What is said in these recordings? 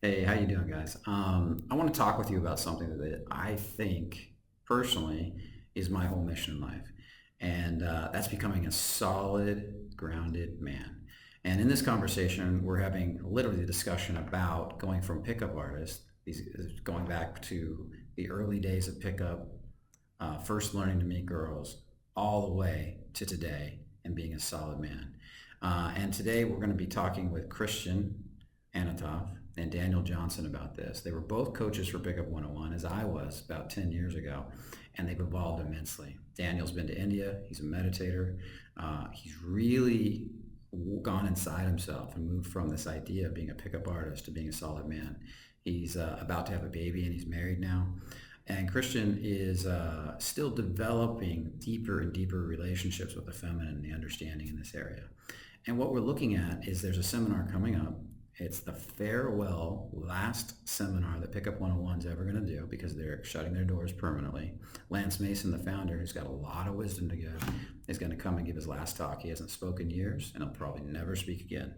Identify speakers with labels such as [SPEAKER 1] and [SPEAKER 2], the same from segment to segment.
[SPEAKER 1] Hey, how you doing, guys? I want to talk with you about something that I think personally is my whole mission in life, and that's becoming a solid, grounded man. And in this conversation, we're having literally a discussion about going from pickup artist, going back to the early days of pickup, first learning to meet girls, all the way to today and being a solid man. And today we're going to be talking with Christian Anatov and Daniel Johnson about this. They were both coaches for Pickup 101, as I was about 10 years ago, and they've evolved immensely. Daniel's been to India. He's a meditator. He's really gone inside himself and moved from this idea of being a pickup artist to being a solid man. He's about to have a baby and he's married now. And Christian is still developing deeper and deeper relationships with the feminine and the understanding in this area. And what we're looking at is there's a seminar coming up. It's the farewell last seminar that Pickup 101 is ever going to do because they're shutting their doors permanently. Lance Mason, the founder, who's got a lot of wisdom to give, is going to come and give his last talk. He hasn't spoken years, and he'll probably never speak again.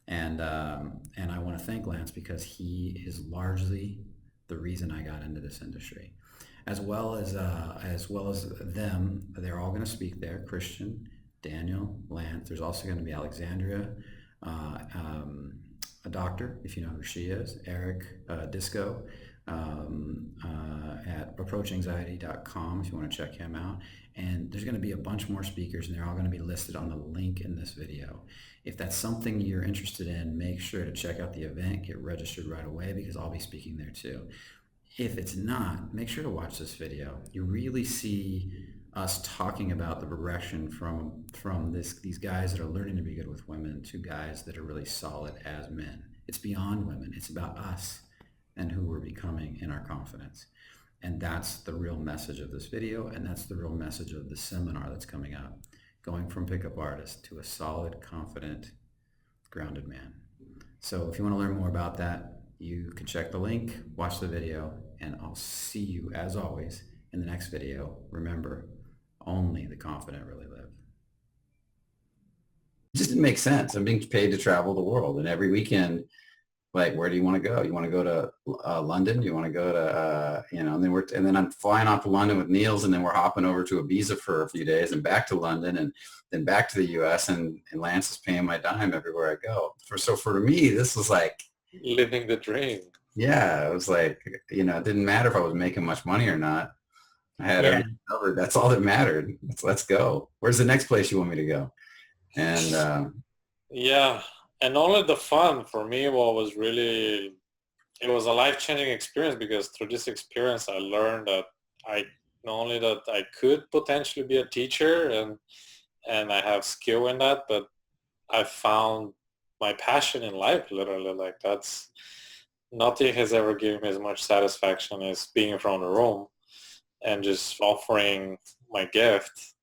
[SPEAKER 1] And I want to thank Lance because he is largely the reason I got into this industry, as well as them. They're all going to speak there. Christian, Daniel, Lance. There's also going to be Alexandria, a doctor, if you know who she is, Eric Disco, at approachanxiety.com if you want to check him out. And there's going to be a bunch more speakers, and they're all going to be listed on the link in this video. If that's something you're interested in, make sure to check out the event, get registered right away because I'll be speaking there too. If it's not, make sure to watch this video. You really see us talking about the progression from these guys that are learning to be good with women to guys that are really solid as men. It's beyond women. It's about us and who we're becoming in our confidence. And that's the real message of this video, and that's the real message of the seminar that's coming up. Going from pickup artist to a solid, confident, grounded man. So if you want to learn more about that, you can check the link, watch the video, and I'll see you, as always, in the next video. Remember, only the confident really live. It just didn't make sense. I'm being paid to travel the world, and every weekend, like, where do you want to go? You want to go to London? You want to go to, and then I'm flying off to London with Niels, and then we're hopping over to Ibiza for a few days and back to London and then back to the U.S. and Lance is paying my dime everywhere I go. So for me, this was like
[SPEAKER 2] living the dream.
[SPEAKER 1] Yeah, it was like, it didn't matter if I was making much money or not. I had
[SPEAKER 3] Yeah.
[SPEAKER 1] everything covered. That's all that mattered. Let's go. Where's the next place you want me to go? And
[SPEAKER 2] Yeah, and only the fun for me, what was really, it was a life-changing experience because through this experience I learned that I not only that I could potentially be a teacher and I have skill in that, but I found my passion in life, literally. Like, that's nothing has ever given me as much satisfaction as being in front of the room and just offering my gift.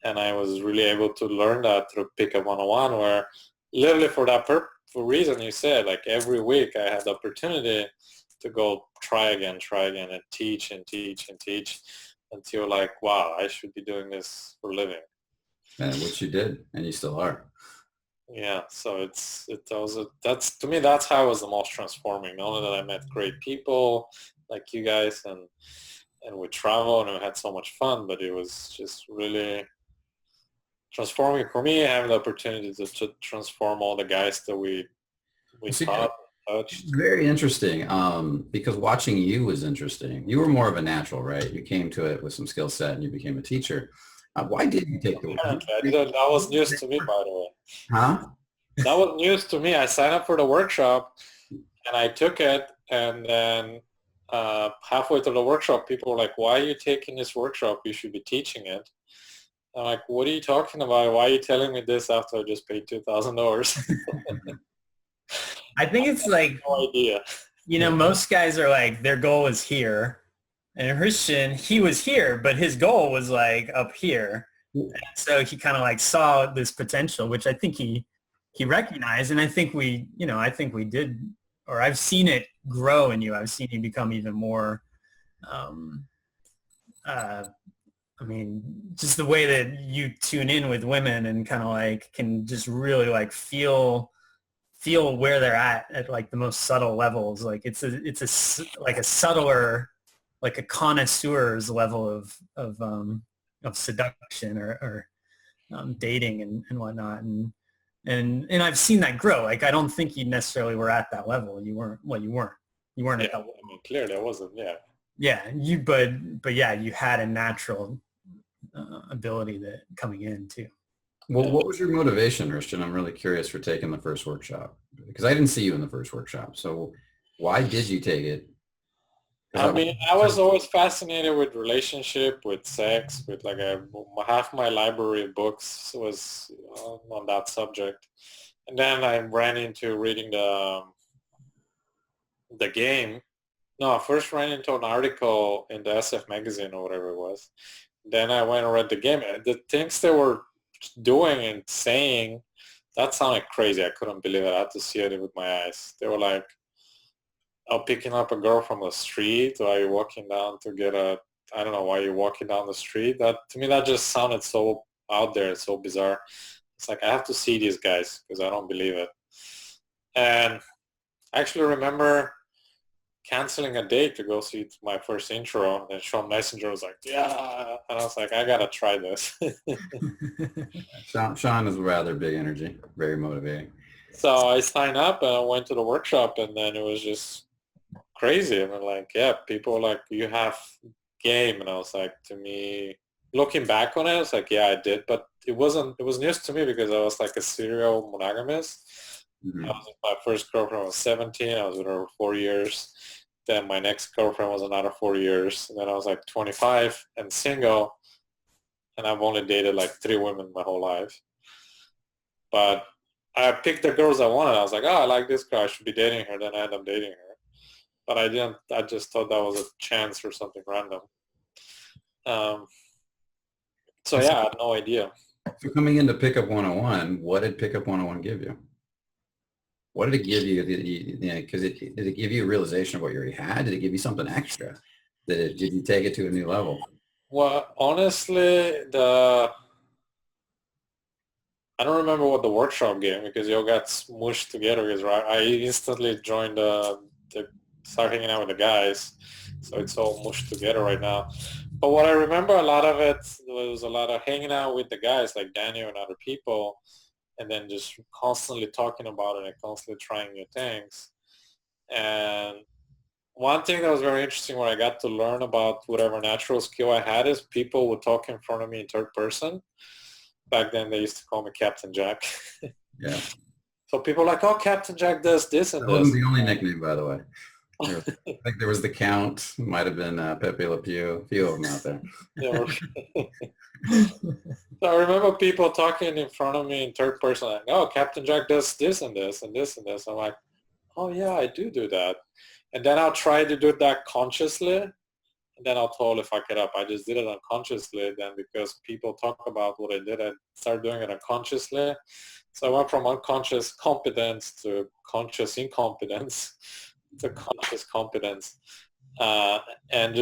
[SPEAKER 2] And I was really able to learn that through Pickup 101, where literally for that for reason you said, like, every week I had the opportunity to go try again and teach and teach and teach until, like, wow, I should be doing this for a living.
[SPEAKER 1] and which you did, and you still are.
[SPEAKER 2] Yeah, so that's to me, that's how it was the most transforming. Not only that I met great people like you guys and we traveled and we had so much fun, but it was just really transforming for me, having the opportunity to transform all the guys that we
[SPEAKER 1] See,
[SPEAKER 2] taught, touched.
[SPEAKER 1] very interesting, because watching you was interesting. You were more of a natural, right? You came to it with some skill set and you became a teacher. Why did you take the
[SPEAKER 2] That was news to me, by the way.
[SPEAKER 1] Huh?
[SPEAKER 2] That was news to me. I signed up for the workshop and I took it, and then halfway through the workshop, people were like, why are you taking this workshop? You should be teaching it. I'm like, what are you talking about? Why are you telling me this after I just paid $2,000?
[SPEAKER 3] I think it's like,
[SPEAKER 2] No idea.
[SPEAKER 3] most guys are like, their goal is here. And Christian, he was here, but his goal was like up here. And so he kind of like saw this potential, which I think he recognized. And I think we did, or I've seen it grow in you. I've seen you become even more, just the way that you tune in with women and kind of like can just really like feel feel where they're at like the most subtle levels. Like like a subtler, like a connoisseur's level of seduction or dating and whatnot. And I've seen that grow. Like, I don't think you necessarily were at that level. You weren't, well, you weren't
[SPEAKER 2] Yeah,
[SPEAKER 3] at that level.
[SPEAKER 2] I mean, clearly I wasn't. Yeah.
[SPEAKER 3] Yeah. But yeah, you had a natural ability that coming in too.
[SPEAKER 1] Well,
[SPEAKER 2] Yeah.
[SPEAKER 1] what was your motivation, Christian? I'm really curious for taking the first workshop because I didn't see you in the first workshop. So why did you take it?
[SPEAKER 2] I mean, I was always fascinated with relationship, with sex, with like half my library of books was on that subject. And then I ran into reading the game. No, I first ran into an article in the SF magazine or whatever it was. Then I went and read the game. The things they were doing and saying, that sounded crazy. I couldn't believe it. I had to see it with my eyes. They were like, oh, picking up a girl from the street, or are you walking down to get I don't know why you're walking down the street. That, to me, that just sounded so out there, so bizarre. It's like, I have to see these guys because I don't believe it. And I actually remember canceling a date to go see my first intro, and then Sean Messenger was like, yeah, and I was like, I gotta try this.
[SPEAKER 1] Sean is rather big energy, very motivating.
[SPEAKER 2] So I signed up and I went to the workshop, and then it was just crazy. And I'm like, yeah, people were like, you have game. And I was like, to me, looking back on it, I was like, yeah, I did. But it was news to me because I was like a serial monogamist.
[SPEAKER 1] Mm-hmm.
[SPEAKER 2] I was with my first girlfriend was 17. I was with her for 4 years. Then my next girlfriend was another 4 years. And then I was like 25 and single. And I've only dated like 3 women my whole life. But I picked the girls I wanted. I was like, oh, I like this girl. I should be dating her. Then I ended up dating her. But I didn't. I just thought that was a chance or something random. So yeah, I had no idea.
[SPEAKER 1] So coming into Pickup 101, what did Pickup 101 give you? What did it give you? Because did it give you a realization of what you already had? Did it give you something extra? Did you take it to a new level?
[SPEAKER 2] Well, honestly, I don't remember what the workshop gave because you all got smushed together. Because right, I instantly joined start hanging out with the guys, so it's all mushed together right now. But what I remember, a lot of it was a lot of hanging out with the guys like Daniel and other people, and then just constantly talking about it and constantly trying new things. And one thing that was very interesting when I got to learn about whatever natural skill I had is people would talk in front of me in third person. Back then they used to call me Captain Jack.
[SPEAKER 1] Yeah.
[SPEAKER 2] So people were like, oh, Captain Jack does this and
[SPEAKER 1] That
[SPEAKER 2] this.
[SPEAKER 1] wasn't the only nickname, by the way. I think there was the Count, might have been Pepe Le Pew, a few of them out there.
[SPEAKER 2] Yeah. So I remember people talking in front of me in third person, like, oh, Captain Jack does this and this and this and this. I'm like, oh yeah, I do that. And then I'll try to do that consciously, and then I'll totally fuck it up. I just did it unconsciously. Then because people talk about what I did, I started doing it unconsciously. So I went from unconscious competence to conscious incompetence to conscious competence. And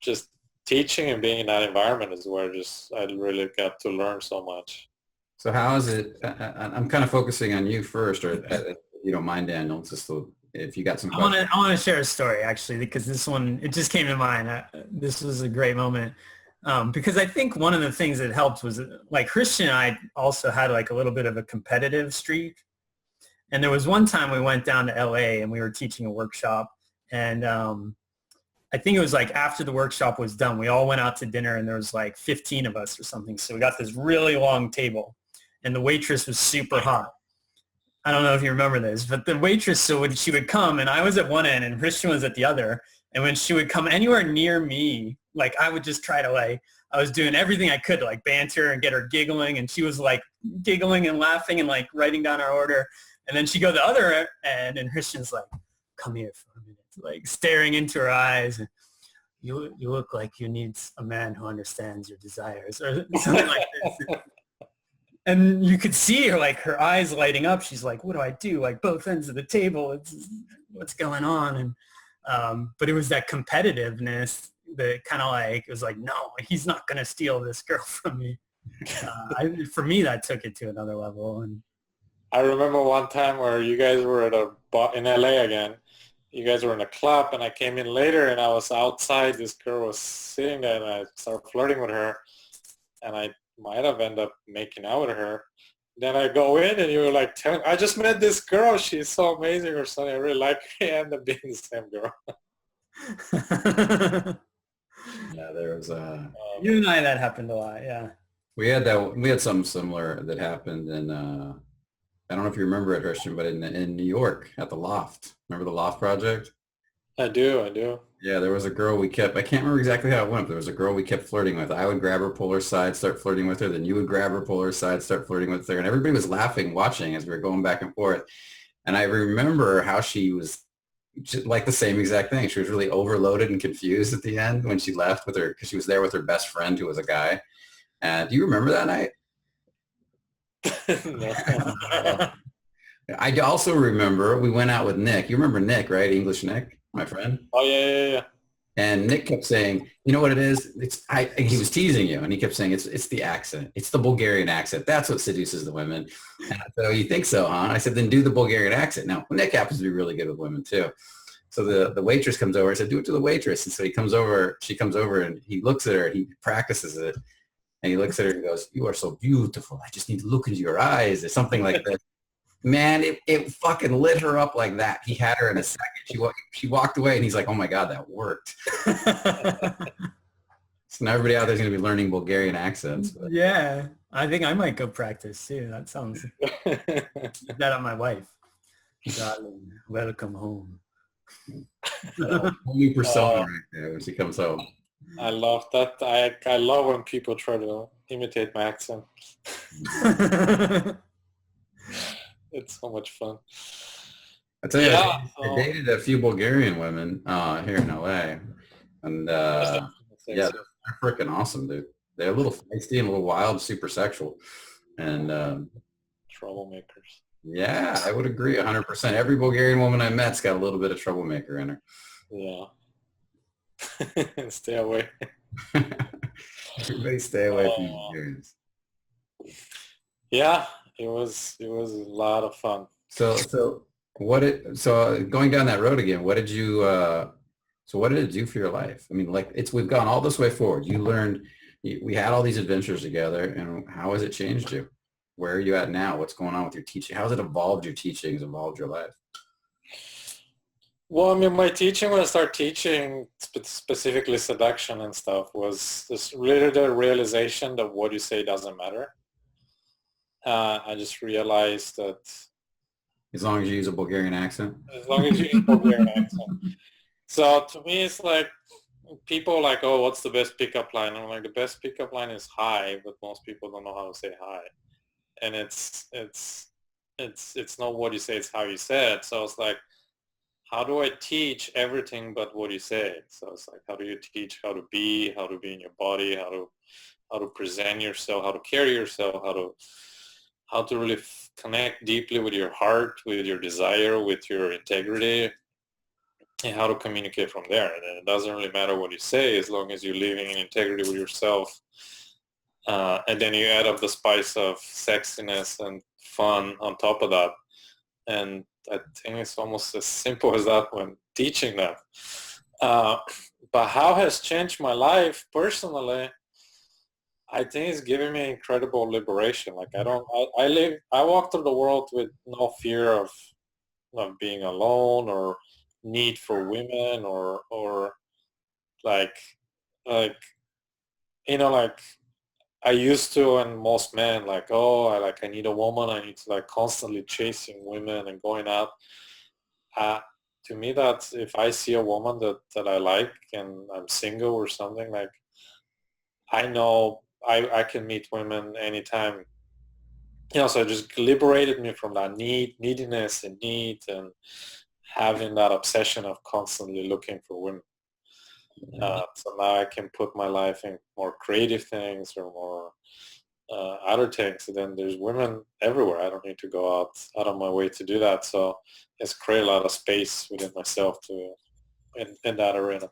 [SPEAKER 2] just teaching and being in that environment is where I really got to learn so much.
[SPEAKER 1] So how is it? I'm kind of focusing on you first, or if you don't mind, Daniel, just if you got some questions.
[SPEAKER 3] I want to share a story actually, because this one, it just came to mind. This was a great moment. Because I think one of the things that helped was like Christian and I also had like a little bit of a competitive streak. And there was one time we went down to LA and we were teaching a workshop, and I think it was like after the workshop was done, we all went out to dinner, and there was like 15 of us or something. So we got this really long table, and the waitress was super hot. I don't know if you remember this, but the waitress, so when she would come, and I was at one end and Christian was at the other, and when she would come anywhere near me, like I would just try to I was doing everything I could to like banter and get her giggling, and she was like giggling and laughing and like writing down our order. And then she'd go the other end, and Christian's like, come here for a minute, like staring into her eyes. And you look like you need a man who understands your desires, or something like this. And you could see her, like her eyes lighting up. She's like, what do I do? Like both ends of the table. What's going on? And but it was that competitiveness that kind of like, it was like, no, he's not going to steal this girl from me. For me, that took it to another level. And
[SPEAKER 2] I remember one time where you guys were at a bar in LA again. You guys were in a club, and I came in later, and I was outside. This girl was sitting there, and I started flirting with her, and I might have ended up making out with her. Then I go in, and you were like, I just met this girl. She's so amazing or something. I really like her. I end up being the same girl.
[SPEAKER 1] Yeah, there was
[SPEAKER 3] You and I, that happened a lot. Yeah.
[SPEAKER 1] we had something similar that happened in I don't know if you remember it, Christian, but in New York at the Loft. Remember the Loft project?
[SPEAKER 2] I do.
[SPEAKER 1] Yeah, there was a girl I can't remember exactly how it went, but there was a girl we kept flirting with. I would grab her, pull her side, start flirting with her. Then you would grab her, pull her side, start flirting with her. And everybody was laughing, watching as we were going back and forth. And I remember how she was just like the same exact thing. She was really overloaded and confused at the end when she left with her, because she was there with her best friend who was a guy. And do you remember that night?
[SPEAKER 2] No.
[SPEAKER 1] I also remember we went out with Nick. You remember Nick, right? English Nick, my friend.
[SPEAKER 2] Oh yeah.
[SPEAKER 1] And Nick kept saying, you know what it is? And he was teasing you, and he kept saying, it's the accent. It's the Bulgarian accent. That's what seduces the women. And so you think so, huh? And I said, then do the Bulgarian accent. Now, Nick happens to be really good with women too. So the waitress comes over. I said, do it to the waitress. And so she comes over and he looks at her and he practices it. And he looks at her and goes, you are so beautiful. I just need to look into your eyes or something like that. Man, it fucking lit her up like that. He had her in a second. She walked away, and he's like, oh, my God, that worked. So now everybody out there is going to be learning Bulgarian accents. But.
[SPEAKER 3] Yeah. I think I might go practice too. That sounds keep that on my wife. Darling, welcome home.
[SPEAKER 1] A whole new persona right there when she comes home.
[SPEAKER 2] I love that. I love when people try to imitate my accent. It's so much fun.
[SPEAKER 1] I tell you, I dated a few Bulgarian women here in LA, and yeah, they're freaking awesome, dude. They're a little feisty and a little wild, super sexual, and
[SPEAKER 2] troublemakers.
[SPEAKER 1] Yeah, I would agree 100%. Every Bulgarian woman I met's got a little bit of troublemaker in her.
[SPEAKER 2] Yeah. Stay away.
[SPEAKER 1] Everybody stay away from Bulgarians.
[SPEAKER 2] Yeah, it was a lot of fun.
[SPEAKER 1] So going down that road again, what did it do for your life? I mean, like we've gone all this way forward. You learned, we had all these adventures together, and how has it changed you? Where are you at now? What's going on with your teaching? How has it evolved your teachings, evolved your life?
[SPEAKER 2] Well, I mean, my teaching when I started teaching specifically seduction and stuff was this really the realization that what you say doesn't matter. I just realized that
[SPEAKER 1] as long as you use a Bulgarian accent.
[SPEAKER 2] As long as you use a Bulgarian accent. So to me, it's like people like, oh, what's the best pickup line? I'm like, the best pickup line is hi, but most people don't know how to say hi. And it's not what you say, it's how you say it. So it's like, how do I teach everything but what you say? So it's like, how do you teach how to be in your body, how to present yourself, how to carry yourself, how to really connect deeply with your heart, with your desire, with your integrity, and how to communicate from there. And it doesn't really matter what you say as long as you're living in integrity with yourself. And then you add up the spice of sexiness and fun on top of that. And I think it's almost as simple as that when teaching that. But how has changed my life personally? I think it's giving me incredible liberation. Like I walk through the world with no fear of being alone or need for women or like I used to, and most men like, oh, I need a woman. I need to like constantly chasing women and going out. To me, that's if I see a woman that I like and I'm single or something, like I know I can meet women anytime. So it just liberated me from that neediness and need and having that obsession of constantly looking for women. So now I can put my life in more creative things or more other things. And then there's women everywhere. I don't need to go out of my way to do that. So it's create a lot of space within myself in that arena.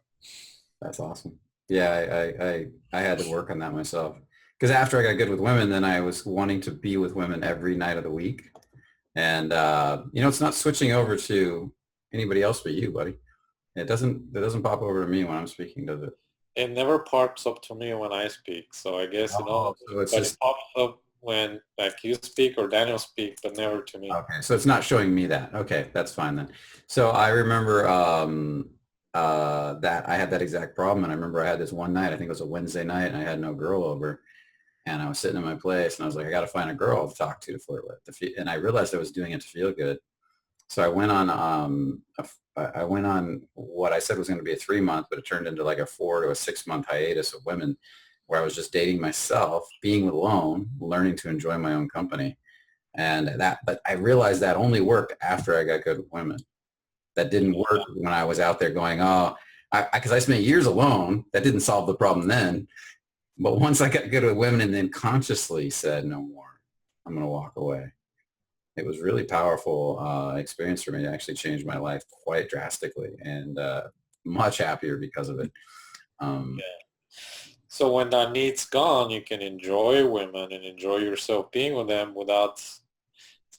[SPEAKER 1] That's awesome. Yeah, I had to work on that myself. Because after I got good with women, then I was wanting to be with women every night of the week. And it's not switching over to anybody else but you, buddy. It doesn't pop over to me when I'm speaking, does it?
[SPEAKER 2] It never pops up to me when I speak. So I guess,
[SPEAKER 1] Oh, so it's
[SPEAKER 2] but it
[SPEAKER 1] just
[SPEAKER 2] pops up when like you speak or Daniel speak, but never to me.
[SPEAKER 1] okay. So it's not showing me that. Okay, that's fine then. So I remember that I had that exact problem, and I remember I had this one night. I think it was a Wednesday night, and I had no girl over, and I was sitting in my place, and I was like, I got to find a girl to talk to flirt with, and I realized I was doing it to feel good. So I went on what I said was going to be a 3 month, but it turned into like a 4 to 6 month hiatus of women where I was just dating myself, being alone, learning to enjoy my own company. But I realized that only worked after I got good with women. That didn't work when I was out there going, oh, because I spent years alone. That didn't solve the problem then. But once I got good with women and then consciously said, no more, I'm going to walk away. It was really powerful experience for me. It actually changed my life quite drastically and much happier because of it.
[SPEAKER 2] So when that need's gone, you can enjoy women and enjoy yourself being with them without, so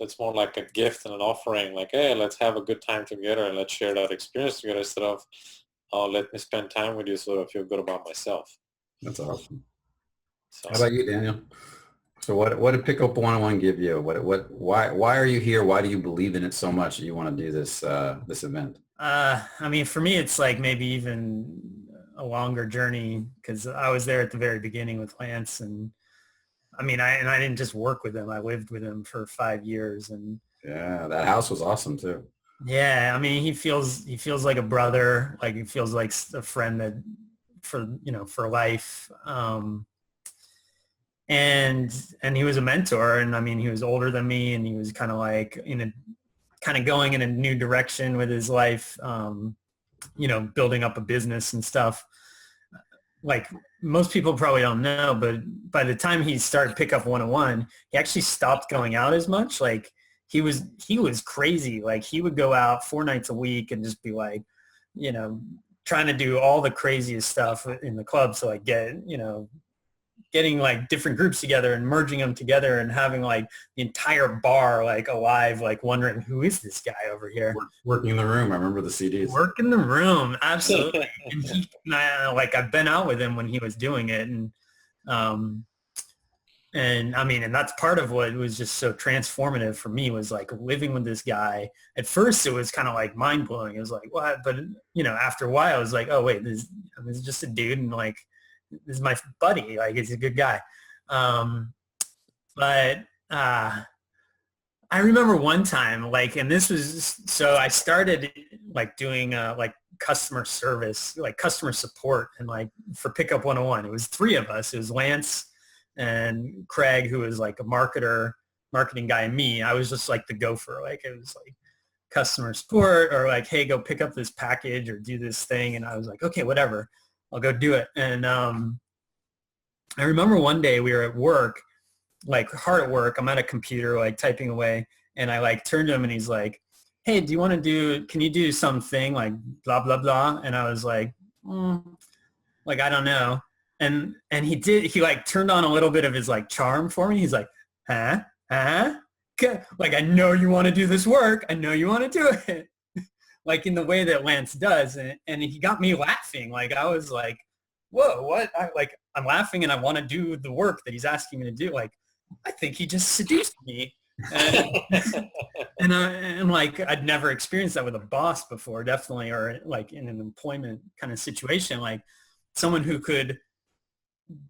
[SPEAKER 2] it's more like a gift and an offering, like, hey, let's have a good time together and let's share that experience together instead of, oh, let me spend time with you so I feel good about myself.
[SPEAKER 1] That's awesome.
[SPEAKER 2] So,
[SPEAKER 1] how about you, Daniel? So what did Pickup 101 give you? Why are you here? Why do you believe in it so much that you want to do this event?
[SPEAKER 3] I mean, for me, it's like maybe even a longer journey because I was there at the very beginning with Lance, and I mean, I didn't just work with him; I lived with him for 5 years, and
[SPEAKER 1] Yeah, that house was awesome too.
[SPEAKER 3] yeah, I mean, he feels like a brother, like he feels like a friend that for life. And he was a mentor, and I mean, he was older than me, and he was kind of like kind of going in a new direction with his life, building up a business and stuff. Like most people probably don't know, but by the time he started Pickup 101, he actually stopped going out as much. Like he was crazy. Like he would go out 4 nights a week and just be like, you know, trying to do all the craziest stuff in the club. So like getting like different groups together and merging them together and having like the entire bar like alive, like wondering who is this guy over here
[SPEAKER 1] Working in the room. I remember the CDs.
[SPEAKER 3] work in the room. Absolutely. I've been out with him when he was doing it. Um, and I mean, and that's part of what was just so transformative for me was like living with this guy. At first it was kind of like mind blowing. It was like, what? But after a while I was like, oh wait, this is just a dude. And like, this is my buddy. Like he's a good guy. But I remember one time, like, and this was, so I started like doing like customer service, like customer support, and like for Pickup 101, it was three of us. It was Lance and Craig, who was like a marketing guy, and me. I was just like the gopher. Like it was like customer support or like, hey, go pick up this package or do this thing. And I was like, okay, whatever, I'll go do it. And I remember one day we were at work, like hard at work. I'm at a computer, like typing away. And I like turned to him and he's like, hey, can you do something like blah, blah, blah. And I was like, like, I don't know. And he like turned on a little bit of his like charm for me. He's like, huh? Like, I know you want to do this work. I know you want to do it. Like in the way that Lance does. And he got me laughing. Like I was like, whoa, what? I'm laughing and I want to do the work that he's asking me to do. Like, I think he just seduced me. And like, I'd never experienced that with a boss before, definitely, or like in an employment kind of situation, like someone who could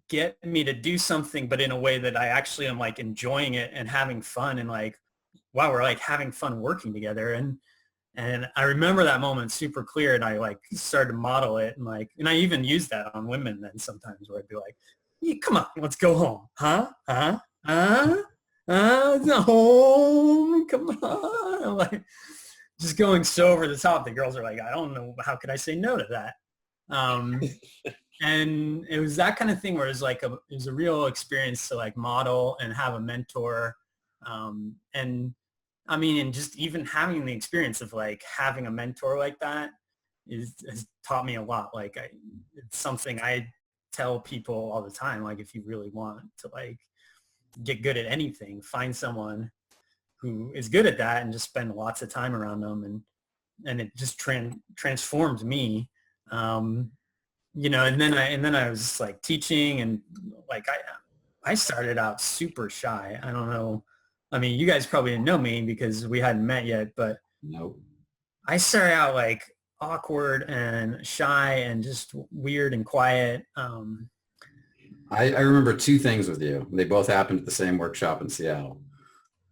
[SPEAKER 3] get me to do something, but in a way that I actually am like enjoying it and having fun and like, wow, we're like having fun working together. And I remember that moment super clear, and I like started to model it, and I even use that on women then sometimes, where I'd be like, yeah, come on, let's go home. Home, come on. Like just going so over the top. The girls are like, I don't know, how could I say no to that? And it was that kind of thing where it was a real experience to like model and have a mentor. And I mean, and just even having the experience of like having a mentor like that has taught me a lot. Like it's something I tell people all the time. Like if you really want to like get good at anything, find someone who is good at that and just spend lots of time around them, and it just transformed me. And then I was like teaching, and like I started out super shy. I don't know. I mean, you guys probably didn't know me because we hadn't met yet, but
[SPEAKER 1] Nope.
[SPEAKER 3] I started out like awkward and shy and just weird and quiet.
[SPEAKER 1] I remember two things with you. They both happened at the same workshop in Seattle.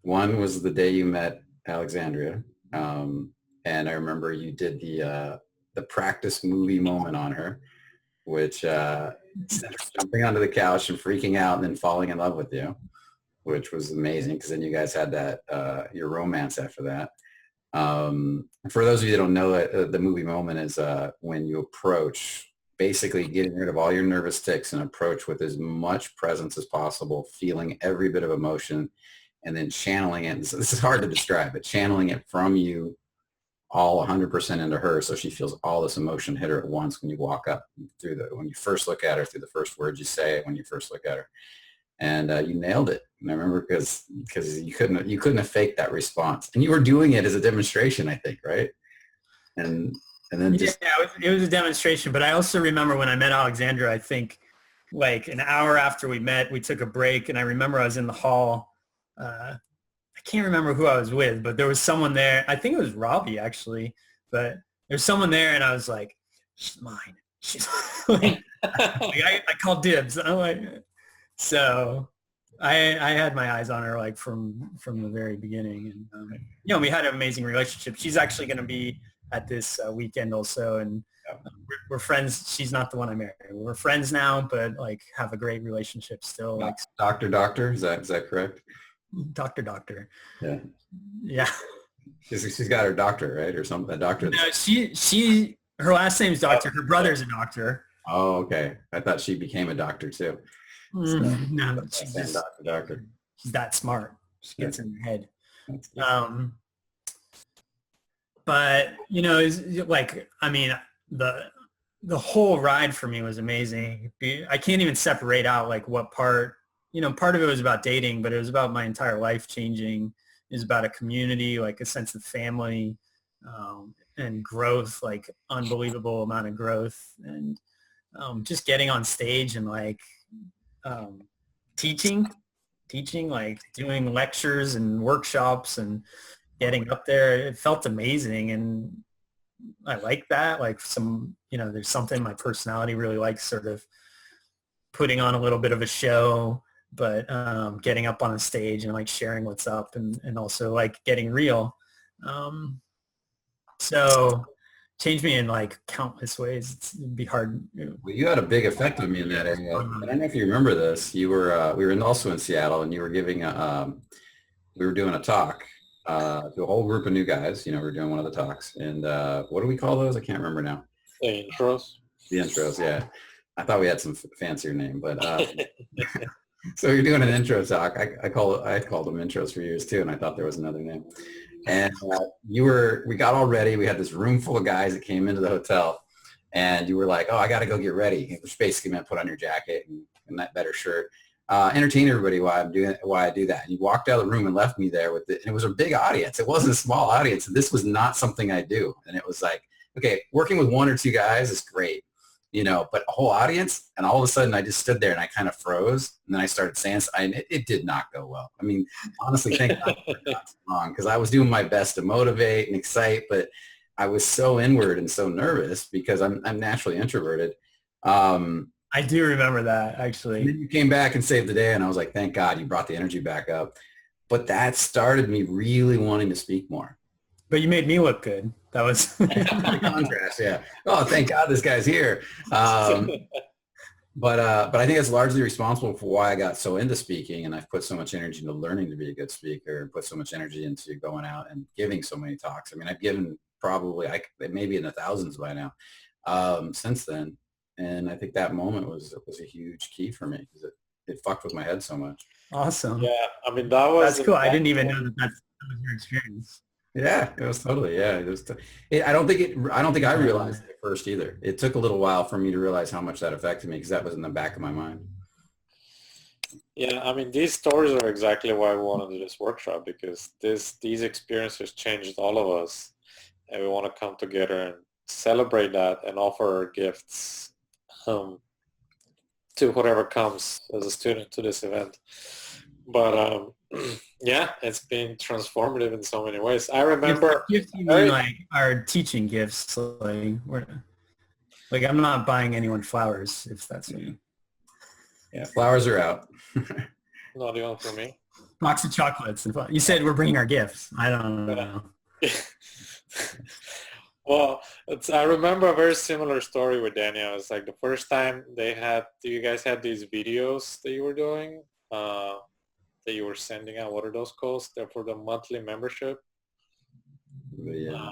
[SPEAKER 1] One was the day you met Alexandria, and I remember you did the practice movie moment on her, which sent her jumping onto the couch and freaking out and then falling in love with you, which was amazing because then you guys had that your romance after that. For those of you that don't know it, the movie moment is when you approach, basically getting rid of all your nervous tics and approach with as much presence as possible, feeling every bit of emotion, and then channeling it. So this is hard to describe, but channeling it from you all 100% into her, so she feels all this emotion hit her at once when you walk up when you first look at her, through the first words you say when you first look at her. And you nailed it. And I remember because you couldn't have faked that response, and you were doing it as a demonstration, I think, right? And then just
[SPEAKER 3] it was a demonstration. But I also remember when I met Alexandra, I think like an hour after we met, we took a break, and I remember I was in the hall. I can't remember who I was with, but there was someone there. I think it was Robbie actually, but there's someone there, and I was like, "She's mine." She's like, I called dibs. I'm like, so I had my eyes on her like from the very beginning, and we had an amazing relationship. She's actually going to be at this weekend also, and we're friends. She's not the one I married. We're friends now, but like have a great relationship still. Like
[SPEAKER 1] Doctor, is that correct?
[SPEAKER 3] Doctor.
[SPEAKER 1] Yeah. She's got her doctor, right, or something. A doctor.
[SPEAKER 3] No, she her last name's Doctor. Her brother's a doctor.
[SPEAKER 1] Oh, okay. I thought she became a doctor too.
[SPEAKER 3] No, she's just,
[SPEAKER 1] doctor.
[SPEAKER 3] She's that smart. She gets in her head. But it's like, I mean, the whole ride for me was amazing. I can't even separate out like what part. Part of it was about dating, but it was about my entire life changing. It was about a community, like a sense of family, and growth, like unbelievable amount of growth, and just getting on stage and like teaching, like doing lectures and workshops and getting up there. It felt amazing, and I like that. Like there's something my personality really likes, sort of putting on a little bit of a show, but getting up on a stage and like sharing what's up, and also like getting real. So changed me in like countless ways. It'd be hard.
[SPEAKER 1] Well, you had a big effect on me in that area. I don't know if you remember this. You were we were also in Seattle, and you were giving we were doing a talk to a whole group of new guys. We were doing one of the talks, and what do we call those? I can't remember now.
[SPEAKER 2] The intros.
[SPEAKER 1] The intros, yeah. I thought we had some fancier name, but so you're doing an intro talk. I called them intros for years too, and I thought there was another name. And we got all ready. We had this room full of guys that came into the hotel, and you were like, "Oh, I got to go get ready," which basically meant put on your jacket and that better shirt. Entertain everybody while I do that. And you walked out of the room and left me there with it. And it was a big audience. It wasn't a small audience. And this was not something I do. And it was like, okay, working with one or two guys is great, but a whole audience. And all of a sudden I just stood there and I kind of froze. And then I started saying, it did not go well. I mean, honestly, thank God that's wrong, because I was doing my best to motivate and excite, but I was so inward and so nervous because I'm naturally introverted.
[SPEAKER 3] I do remember that, actually.
[SPEAKER 1] And then you came back and saved the day, and I was like, thank God you brought the energy back up. But that started me really wanting to speak more.
[SPEAKER 3] But you made me look good. That was
[SPEAKER 1] the contrast, yeah. Oh, thank God this guy's here. But I think it's largely responsible for why I got so into speaking, and I've put so much energy into learning to be a good speaker, and put so much energy into going out and giving so many talks. I mean, I've given probably maybe in the thousands by now since then. And I think that moment was a huge key for me because it fucked with my head so much.
[SPEAKER 3] Awesome.
[SPEAKER 2] Yeah, I mean that's
[SPEAKER 3] cool. I didn't even know that was your experience.
[SPEAKER 1] Yeah, it was totally. Yeah, it was. I don't think I realized it at first either. It took a little while for me to realize how much that affected me because that was in the back of my mind.
[SPEAKER 2] Yeah, I mean, these stories are exactly why we want to do this workshop, because these experiences changed all of us, and we want to come together and celebrate that and offer our gifts um, to whatever comes as a student to this event. But yeah, it's been transformative in so many ways. I remember
[SPEAKER 3] Gifts, you mean
[SPEAKER 2] very
[SPEAKER 3] like our teaching gifts? Like I'm not buying anyone flowers if that's what you.
[SPEAKER 1] Yeah, flowers are out.
[SPEAKER 2] not even for me.
[SPEAKER 3] Box of chocolates and you said we're bringing our gifts. I don't
[SPEAKER 2] Yeah.
[SPEAKER 3] know.
[SPEAKER 2] Well, I remember a very similar story with Daniel. It's like the first time you guys had these videos that you were doing, that you were sending out. What are those called? They're for the monthly membership.
[SPEAKER 1] Yeah.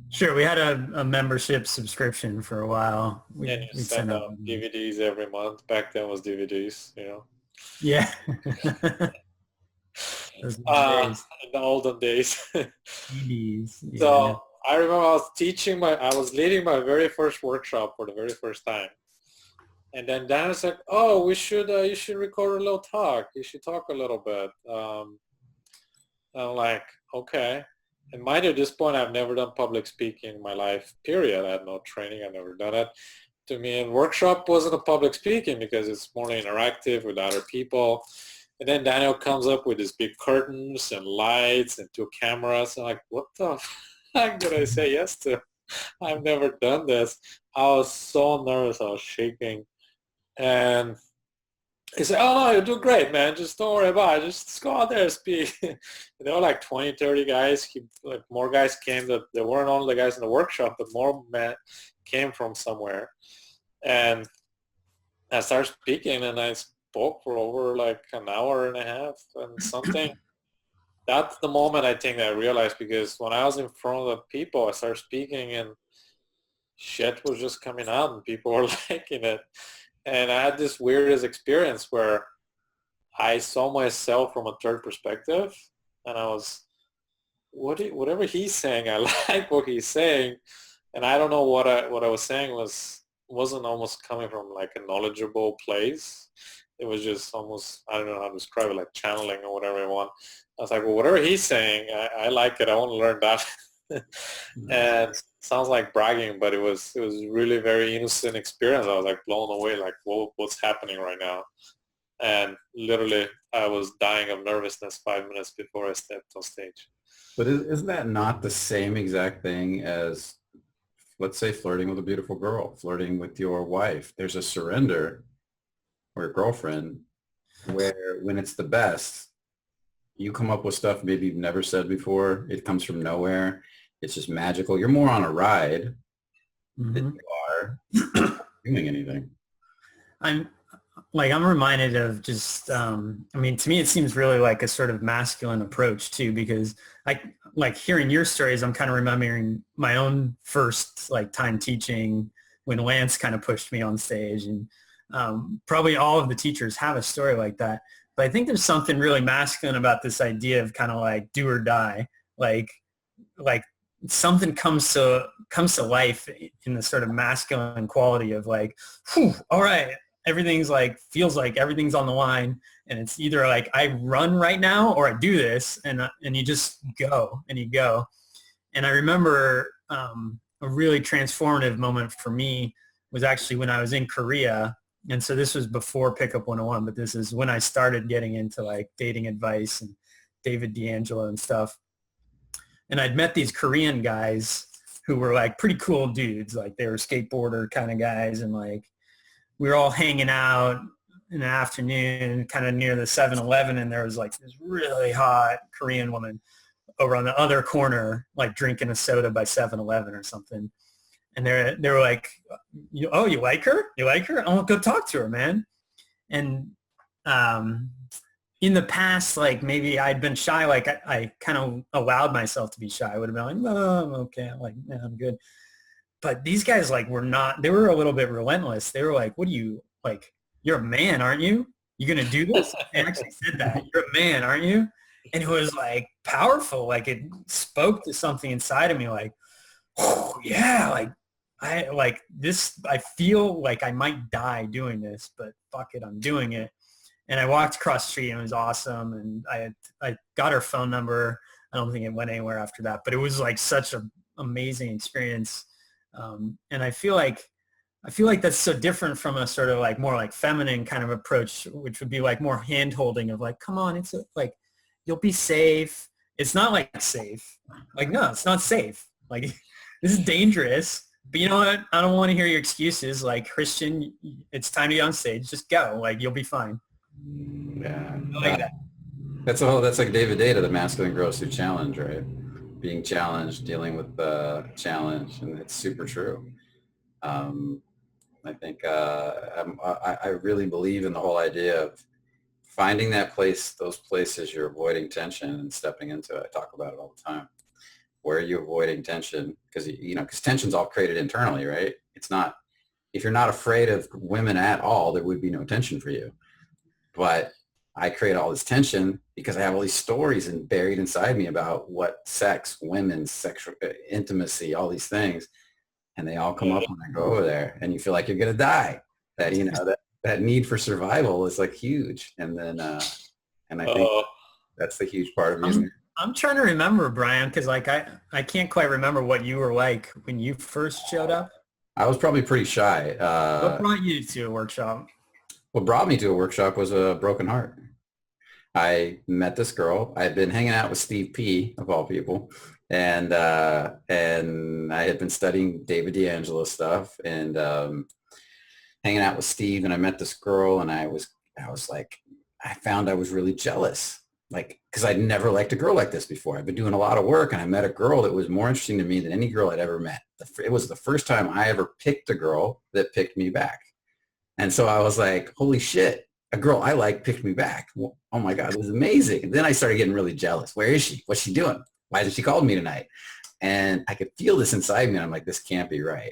[SPEAKER 3] Sure, we had a membership subscription for a while.
[SPEAKER 2] And you
[SPEAKER 3] We
[SPEAKER 2] send
[SPEAKER 3] sent out.
[SPEAKER 2] out DVDs every month. Back then was DVDs,
[SPEAKER 3] Yeah. Those were the days.
[SPEAKER 2] in the olden days.
[SPEAKER 3] CDs. Yeah.
[SPEAKER 2] So I remember I was leading my very first workshop for the very first time. And then Dan was like, oh, you should record a little talk. You should talk a little bit. I'm like, okay. And mind you, at this point, I've never done public speaking in my life, period. I had no training. I've never done it. To me, a workshop wasn't a public speaking because it's more interactive with other people. And then Daniel comes up with these big curtains and lights and 2 cameras. I'm like, what the fuck did I say yes to? I've never done this. I was so nervous. I was shaking. And he said, oh, no, you do great, man. Just don't worry about it. Just go out there and speak. And there were like 20, 30 guys. More guys came. That they weren't only the guys in the workshop, but more men came from somewhere. And I started speaking, and I spoke for over like an hour and a half and something. That's the moment I think I realized, because when I was in front of the people, I started speaking and shit was just coming out and people were liking it. And I had this weirdest experience where I saw myself from a third perspective, and I was, whatever he's saying, I like what he's saying. And I don't know what I was saying wasn't almost coming from like a knowledgeable place. It was just almost, I don't know how to describe it, like channeling or whatever I want. I was like, well, whatever he's saying, I like it. I want to learn that. And sounds like bragging, but it was really very innocent experience. I was like blown away, like, whoa, what's happening right now? And literally, I was dying of nervousness 5 minutes before I stepped on stage.
[SPEAKER 1] But isn't that not the same exact thing as, let's say, flirting with a beautiful girl, flirting with your wife? There's a surrender or a girlfriend where when it's the best, you come up with stuff maybe you've never said before. It comes from nowhere. It's just magical. You're more on a ride than you are doing anything.
[SPEAKER 3] I'm reminded of just, I mean, to me, it seems really like a sort of masculine approach too, because like hearing your stories, I'm kind of remembering my own first like time teaching when Lance kind of pushed me on stage, and probably all of the teachers have a story like that. But I think there's something really masculine about this idea of kind of like do or die, like something comes to life in the sort of masculine quality of like, whew, all right, everything's like, feels like everything's on the line, and it's either like I run right now or I do this, and you just go and you go. And I remember a really transformative moment for me was actually when I was in Korea. And so this was before Pickup 101, but this is when I started getting into like dating advice and David D'Angelo and stuff. And I'd met these Korean guys who were like pretty cool dudes. Like they were skateboarder kind of guys. And like we were all hanging out in the afternoon kind of near the 7-Eleven. And there was like this really hot Korean woman over on the other corner, like drinking a soda by 7-Eleven or something. And they were like, oh, you like her? You like her? I'll go talk to her, man. And in the past, like maybe I'd been shy, like I kind of allowed myself to be shy. I would have been like, no, I'm okay. I'm like, yeah, I'm good. But these guys like were not, they were a little bit relentless. They were like, what do you, like, you're a man, aren't you? You going to do this? They actually said that. You're a man, aren't you? And it was like powerful. Like it spoke to something inside of me like, oh, yeah, like I like this. I feel like I might die doing this, but fuck it, I'm doing it. And I walked across the street and it was awesome. And I got her phone number. I don't think it went anywhere after that, but it was like such an amazing experience. And I feel like that's so different from a sort of like more like feminine kind of approach, which would be like more hand holding of like, come on, like, you'll be safe. It's not like safe. Like, no, it's not safe. Like, this is dangerous. But you know what? I don't want to hear your excuses. Like, Christian, it's time to get on stage. Just go. Like, you'll be fine.
[SPEAKER 1] Yeah.
[SPEAKER 3] I like that.
[SPEAKER 1] That's like David Data, the masculine girls who challenge, right? Being challenged, dealing with the challenge, and it's super true. I think I really believe in the whole idea of finding that place, those places you're avoiding tension and stepping into it. I talk about it all the time. Where are you avoiding tension? Because because tension's all created internally, right? It's not, if you're not afraid of women at all, there would be no tension for you. But I create all this tension because I have all these stories and buried inside me about what sex, women, sexual intimacy, all these things. And they all come up when I go over there, and you feel like you're going to die. That, that need for survival is like huge. And then, and I think that's the huge part of music.
[SPEAKER 3] I'm trying to remember, Brian, because like I can't quite remember what you were like when you first showed up.
[SPEAKER 1] I was probably pretty shy.
[SPEAKER 3] What brought you to a workshop?
[SPEAKER 1] What brought me to a workshop was a broken heart. I met this girl. I had been hanging out with Steve P, of all people, and I had been studying David D'Angelo stuff and hanging out with Steve. And I met this girl, and I was like, I found I was really jealous. Like, because I'd never liked a girl like this before. I've been doing a lot of work, and I met a girl that was more interesting to me than any girl I'd ever met. It was the first time I ever picked a girl that picked me back. And so I was like, holy shit, a girl I like picked me back. Oh my God, it was amazing. And then I started getting really jealous. Where is she? What's she doing? Why hasn't she called me tonight? And I could feel this inside me. And I'm like, this can't be right.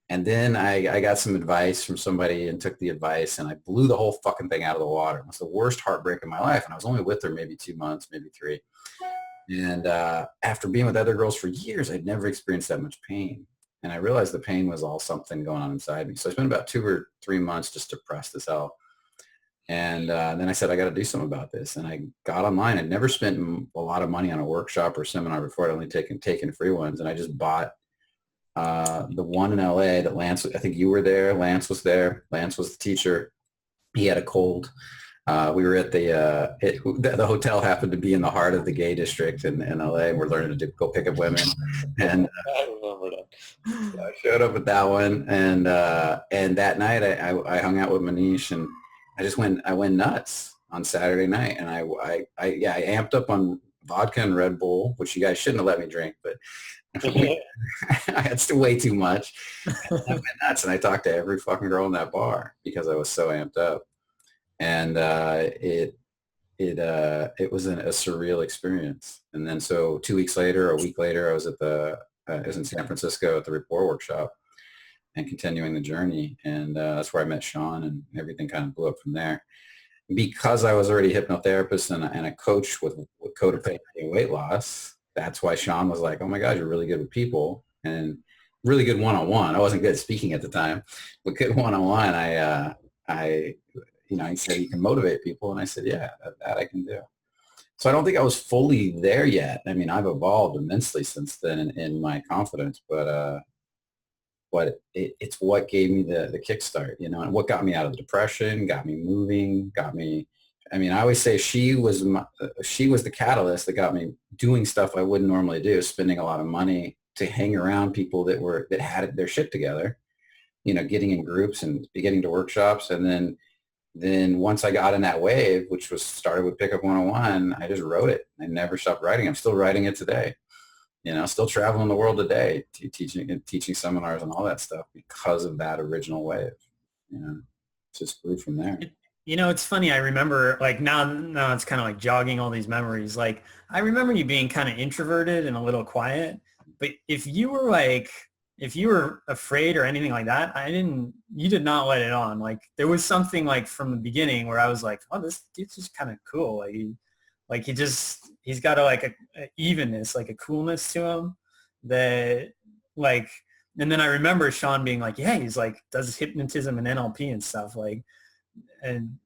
[SPEAKER 1] And then I got some advice from somebody and took the advice, and I blew the whole fucking thing out of the water. It was the worst heartbreak of my life. And I was only with her maybe 2 months, maybe 3. And after being with other girls for years, I'd never experienced that much pain. And I realized the pain was all something going on inside me. So I spent about 2 or 3 months just depressed as hell. And then I said, I got to do something about this. And I got online. I'd never spent a lot of money on a workshop or seminar before. I'd only taken free ones. And I just bought the one in LA that Lance, I think you were there. Lance was there. Lance was the teacher. He had a cold. We were at the hotel happened to be in the heart of the gay district in LA. We're learning to go pick up women. And
[SPEAKER 2] I remember that.
[SPEAKER 1] so I showed up at that one. And that night I hung out with Manish, and I went nuts on Saturday night. And I amped up on vodka and Red Bull, which you guys shouldn't have let me drink, but I had still way too much. And I went nuts, and I talked to every fucking girl in that bar because I was so amped up. And it was a surreal experience. And then so 2 weeks later, a week later, I was I was in San Francisco at the Rapport workshop and continuing the journey. And that's where I met Sean, and everything kind of blew up from there. Because I was already a hypnotherapist and a coach with codependent weight loss, that's why Sean was like, oh my God, you're really good with people and really good one-on-one. I wasn't good at speaking at the time, but good one-on-one. He said, you can motivate people. And I said, yeah, that I can do. So I don't think I was fully there yet. I mean, I've evolved immensely since then in my confidence, but it's what gave me the kickstart, and what got me out of the depression, got me moving, I always say she was the catalyst that got me doing stuff I wouldn't normally do, spending a lot of money to hang around people that had their shit together, getting in groups and getting to workshops. And then once I got in that wave, which was started with Pickup 101, I just wrote it. I never stopped writing. I'm still writing it today. Still traveling the world today, teaching seminars and all that stuff because of that original wave. Just grew from there.
[SPEAKER 3] It's funny. I remember like now it's kind of like jogging all these memories. Like I remember you being kind of introverted and a little quiet, but if you were afraid or anything like that, you did not let it on. Like there was something like from the beginning where I was like, oh, this dude's just kind of cool. He's got a evenness, like a coolness to him that like, and then I remember Sean being like, yeah, he's like, does hypnotism and NLP and stuff like, and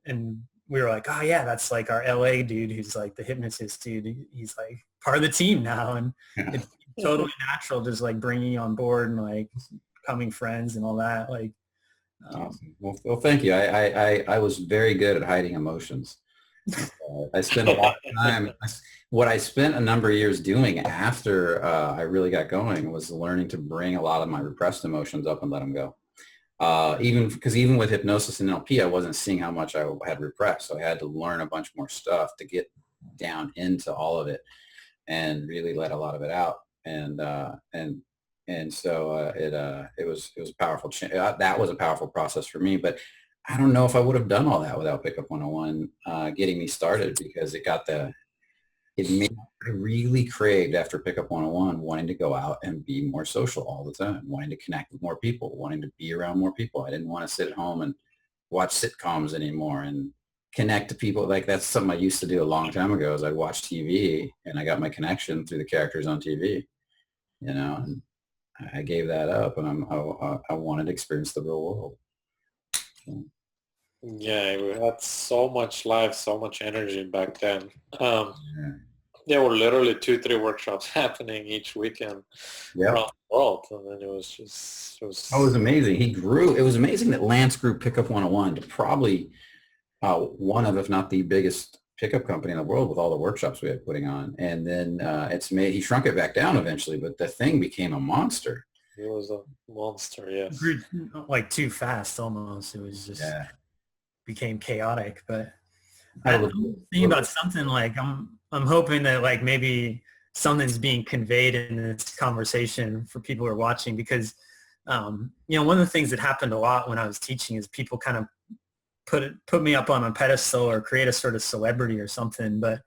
[SPEAKER 3] we were like, oh yeah, that's like our LA dude who's like the hypnotist dude. He's like part of the team now. And
[SPEAKER 1] Yeah.
[SPEAKER 3] it's totally natural, just like bringing you on board and like becoming friends and all that. Like,
[SPEAKER 1] Awesome. Well, thank you. I was very good at hiding emotions. I spent a lot of time. What I spent a number of years doing after I really got going was learning to bring a lot of my repressed emotions up and let them go. Even with hypnosis and NLP, I wasn't seeing how much I had repressed. So I had to learn a bunch more stuff to get down into all of it and really let a lot of it out. And so it was a powerful that was a powerful process for me. But I don't know if I would have done all that without Pickup 101 getting me started, because it made I really craved after Pickup 101 wanting to go out and be more social all the time, wanting to connect with more people, wanting to be around more people. I didn't want to sit at home and watch sitcoms anymore and connect to people. Like, that's something I used to do a long time ago, is I'd watch TV and I got my connection through the characters on TV, and I gave that up, and I wanted to experience the real world. So,
[SPEAKER 2] Yeah, we had so much life, so much energy back then.
[SPEAKER 1] yeah.
[SPEAKER 2] There were literally 2-3 workshops happening each weekend
[SPEAKER 1] Yep.
[SPEAKER 2] around the world, and then it was just
[SPEAKER 1] Oh, it was amazing. He grew. It was amazing that Lance grew Pickup 101 to probably one of, if not the biggest pickup company in the world, with all the workshops we had putting on. And then he shrunk it back down eventually, but the thing became a monster.
[SPEAKER 2] It was a monster, yes.
[SPEAKER 3] grew like too fast almost. It was just became chaotic. But I'm thinking about something like I'm hoping that like maybe something's being conveyed in this conversation for people who are watching, because one of the things that happened a lot when I was teaching is people kind of put me up on a pedestal or create a sort of celebrity or something. But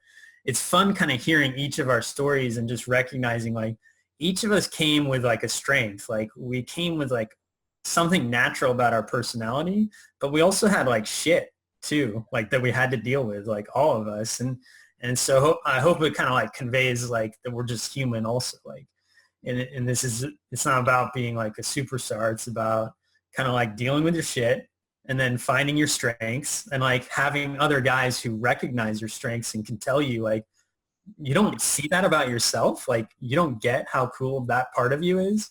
[SPEAKER 3] it's fun kind of hearing each of our stories and just recognizing like each of us came with like a strength. Like we came with like something natural about our personality, but we also had like shit too, like that we had to deal with, like all of us. And so I hope it kind of like conveys like that we're just human also. Like, and it's not about being like a superstar. It's about kind of like dealing with your shit and then finding your strengths and like having other guys who recognize your strengths and can tell you like, you don't see that about yourself. Like you don't get how cool that part of you is,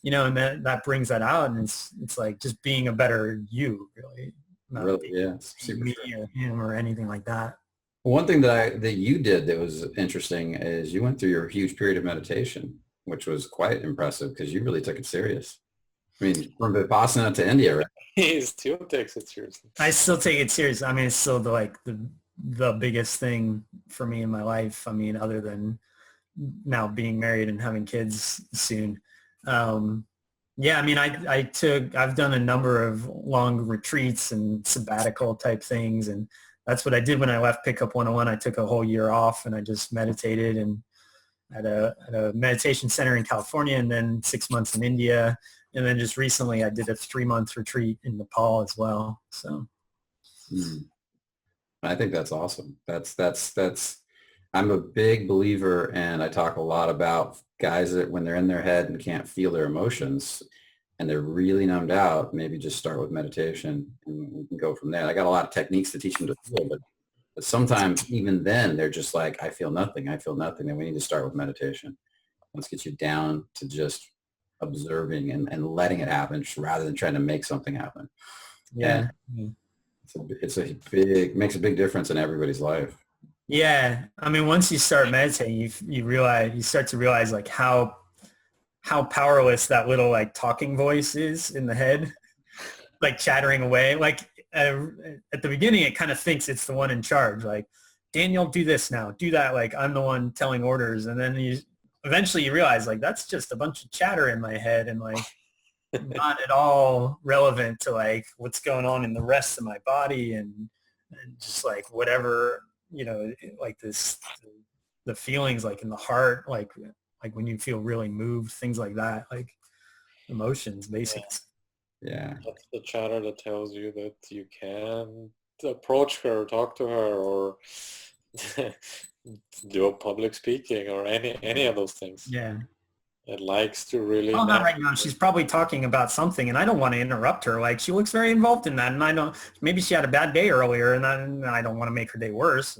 [SPEAKER 3] and that brings that out. And it's like just being a better you, really. Not
[SPEAKER 1] Really, yeah. Super
[SPEAKER 3] me or him or anything like that.
[SPEAKER 1] One thing that you did that was interesting is you went through your huge period of meditation, which was quite impressive because you really took it serious. I mean, from Vipassana to India, right?
[SPEAKER 2] He still takes it seriously.
[SPEAKER 3] I still take it serious. I mean, it's still the biggest thing for me in my life. I mean, other than now being married and having kids soon. Yeah, I mean, I've done a number of long retreats and sabbatical type things. And that's what I did when I left Pickup 101. I took a whole year off and I just meditated and at a meditation center in California, and then 6 months in India. And then just recently I did a 3-month retreat in Nepal as well. So.
[SPEAKER 1] I think that's awesome. I'm a big believer, and I talk a lot about guys that when they're in their head and can't feel their emotions and they're really numbed out, maybe just start with meditation and we can go from there. I got a lot of techniques to teach them to feel, but sometimes even then they're just like, I feel nothing. Then we need to start with meditation. Let's get you down to just observing and letting it happen rather than trying to make something happen.
[SPEAKER 3] Yeah.
[SPEAKER 1] And makes a big difference in everybody's life.
[SPEAKER 3] Yeah. I mean, once you start meditating, you start to realize like how powerless that little like talking voice is in the head, like chattering away. Like at the beginning, it kind of thinks it's the one in charge. Like, Daniel, do this now, do that. Like I'm the one telling orders. And then eventually you realize like, that's just a bunch of chatter in my head and like not at all relevant to like what's going on in the rest of my body and just like whatever, like the feelings like in the heart, like when you feel really moved, things like that, like emotions, basically.
[SPEAKER 1] Yeah.
[SPEAKER 2] That's the chatter that tells you that you can approach her, talk to her, or do a public speaking or any of those things.
[SPEAKER 3] Yeah.
[SPEAKER 2] It likes to really
[SPEAKER 3] Oh, not right now. She's probably talking about something, and I don't want to interrupt her. Like, she looks very involved in that, and I don't. Maybe she had a bad day earlier, and I don't want to make her day worse.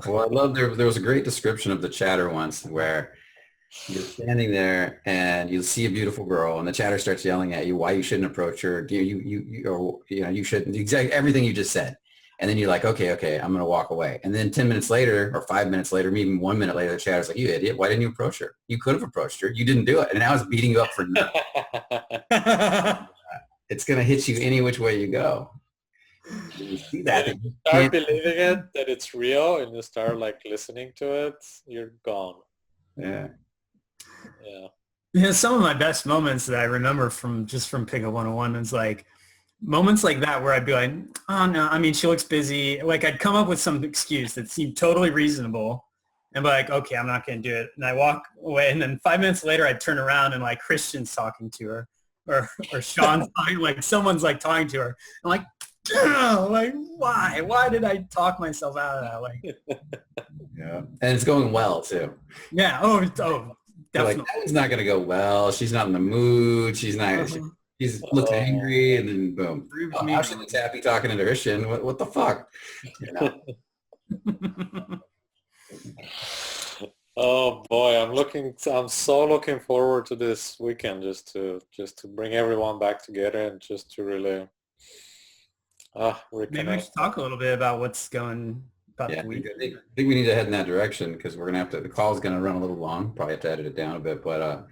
[SPEAKER 1] Well, I love there was a great description of the chatter once where you're standing there and you see a beautiful girl and the chatter starts yelling at you why you shouldn't approach her. You shouldn't, exactly everything you just said. And then you're like, okay, I'm going to walk away. And then 10 minutes later or 5 minutes later, maybe even 1 minute later, the chatter's like, you idiot, why didn't you approach her? You could have approached her. You didn't do it. And now it's beating you up for nothing. It's going to hit you any which way you go. You see that.
[SPEAKER 2] And if you start believing it, that it's real, and you start like listening to it, you're gone.
[SPEAKER 1] Yeah.
[SPEAKER 2] Yeah.
[SPEAKER 3] Yeah, some of my best moments that I remember from Pickup 101 is like moments like that where I'd be like, oh no, I mean, she looks busy. Like, I'd come up with some excuse that seemed totally reasonable and be like, okay, I'm not going to do it. And I walk away, and then 5 minutes later I'd turn around and like Christian's talking to her or Sean's talking, like someone's like talking to her. I'm like, like, why did I talk myself out of that? Like,
[SPEAKER 1] yeah. And it's going well too.
[SPEAKER 3] Yeah. Oh, definitely.
[SPEAKER 1] Like, that one's not going to go well. She's not in the mood. She's not, she looks angry, and then boom. Oh, now she looks happy talking to Christian. What the fuck? You know?
[SPEAKER 2] Oh boy, I'm so looking forward to this weekend just to bring everyone back together and just to really reconnect.
[SPEAKER 3] Maybe we should talk a little bit about what's going about the week.
[SPEAKER 1] I think we need to head in that direction because we're gonna have to. The call's gonna run a little long. Probably have to edit it down a bit. But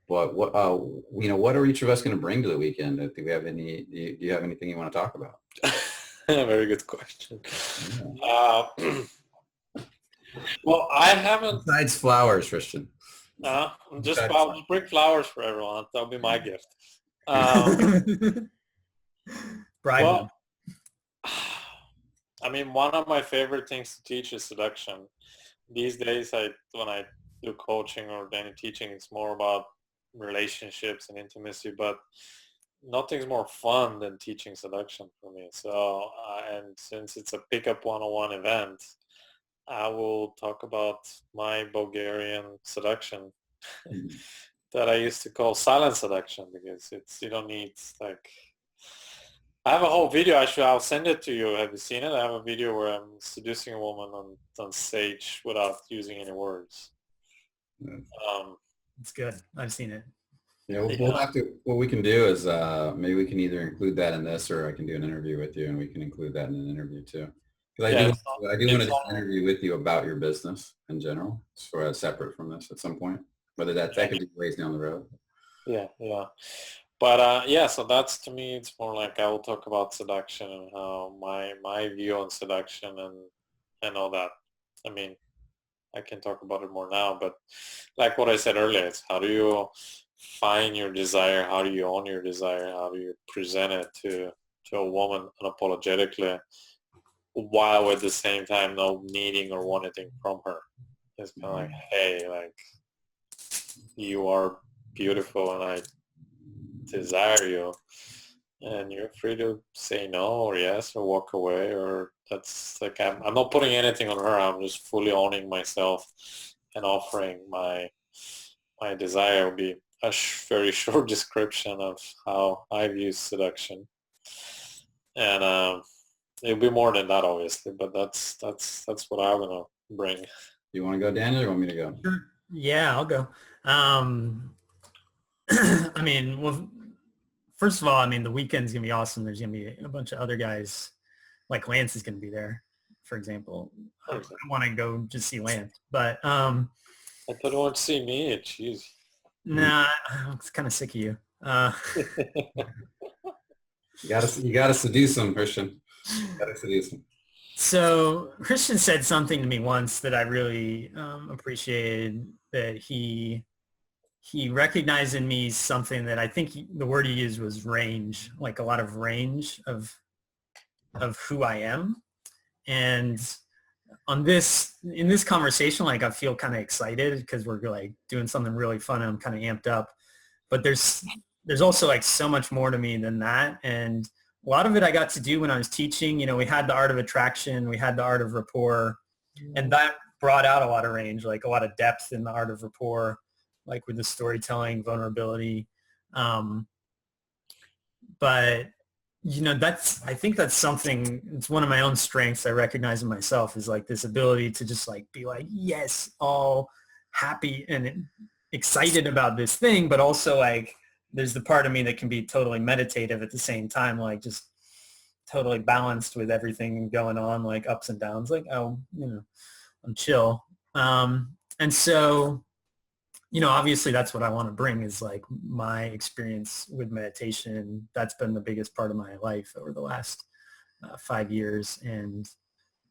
[SPEAKER 1] what what are each of us gonna bring to the weekend? Do we have any? Do you have anything you want to talk about?
[SPEAKER 2] Very good question. Well, I haven't.
[SPEAKER 1] Besides flowers, Christian.
[SPEAKER 2] I'll bring flowers for everyone. That'll be my gift. Well, I mean, one of my favorite things to teach is seduction. These days, when I do coaching or any teaching, it's more about relationships and intimacy, but nothing's more fun than teaching seduction for me. So, and since it's a Pickup 101 event, I will talk about my Bulgarian seduction that I used to call silent seduction, because you don't need, like, I have a whole video. I'll send it to you. Have you seen it? I have a video where I'm seducing a woman on stage without using any words.
[SPEAKER 3] It's good. I've seen it.
[SPEAKER 1] Yeah, we'll have to. What we can do is maybe we can either include that in this, or I can do an interview with you, and we can include that in an interview too. Because I do want to do an interview with you about your business in general, so separate from this at some point. Whether that could be ways down the road.
[SPEAKER 2] Yeah. But so that's, to me, it's more like I will talk about seduction and how my view on seduction and all that. I mean, I can talk about it more now, but like what I said earlier, it's how do you find your desire? How do you own your desire? How do you present it to a woman unapologetically, while at the same time not needing or wanting anything from her? It's kind of like, hey, like, you are beautiful and I desire you, and you're free to say no or yes or walk away, or that's like, I'm not putting anything on her. I'm just fully owning myself and offering my desire. Will be a very short description of how I view seduction, and it'll be more than that, obviously, but that's what I'm gonna bring.
[SPEAKER 1] You want to go, Daniel, or you want me to go?
[SPEAKER 3] Sure. Yeah, I'll go. I mean, well, first of all, I mean, the weekend's going to be awesome. There's going to be a bunch of other guys, like Lance is going to be there, for example. I want to go just see Lance, but I
[SPEAKER 2] thought you want to see me. Jeez.
[SPEAKER 3] Nah, I'm kind of sick of you.
[SPEAKER 1] You gotta seduce him, Christian. You gotta seduce him.
[SPEAKER 3] So Christian said something to me once that I really appreciated, that he recognized in me something that I think the word he used was range, like a lot of range of who I am. And in this conversation, like, I feel kind of excited because we're like doing something really fun and I'm kind of amped up, but there's also like so much more to me than that. And a lot of it I got to do when I was teaching. You know, we had the art of attraction, we had the art of rapport, and that brought out a lot of range, like a lot of depth in the art of rapport. like with the storytelling, vulnerability. But I think that's something, it's one of my own strengths I recognize in myself, is like this ability to just like be like, yes, all happy and excited about this thing, but also like there's the part of me that can be totally meditative at the same time, like just totally balanced with everything going on, like ups and downs, like, oh, I'm chill. And so, obviously that's what I want to bring, is like my experience with meditation. That's been the biggest part of my life over the last 5 years. And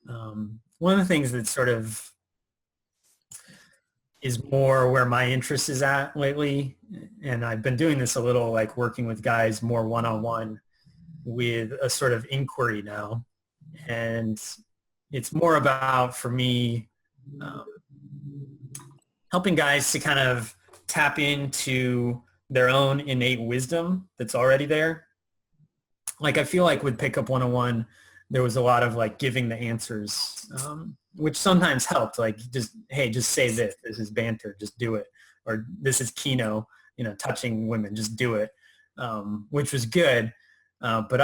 [SPEAKER 3] one of the things that sort of is more where my interest is at lately, and I've been doing this a little, like working with guys more one-on-one with a sort of inquiry now. And it's more about, for me, helping guys to kind of tap into their own innate wisdom that's already there. Like I feel like with Pickup 101, there was a lot of like giving the answers, which sometimes helped. Like just, hey, just say this. This is banter. Just do it. Or this is Kino, touching women. Just do it, which was good. But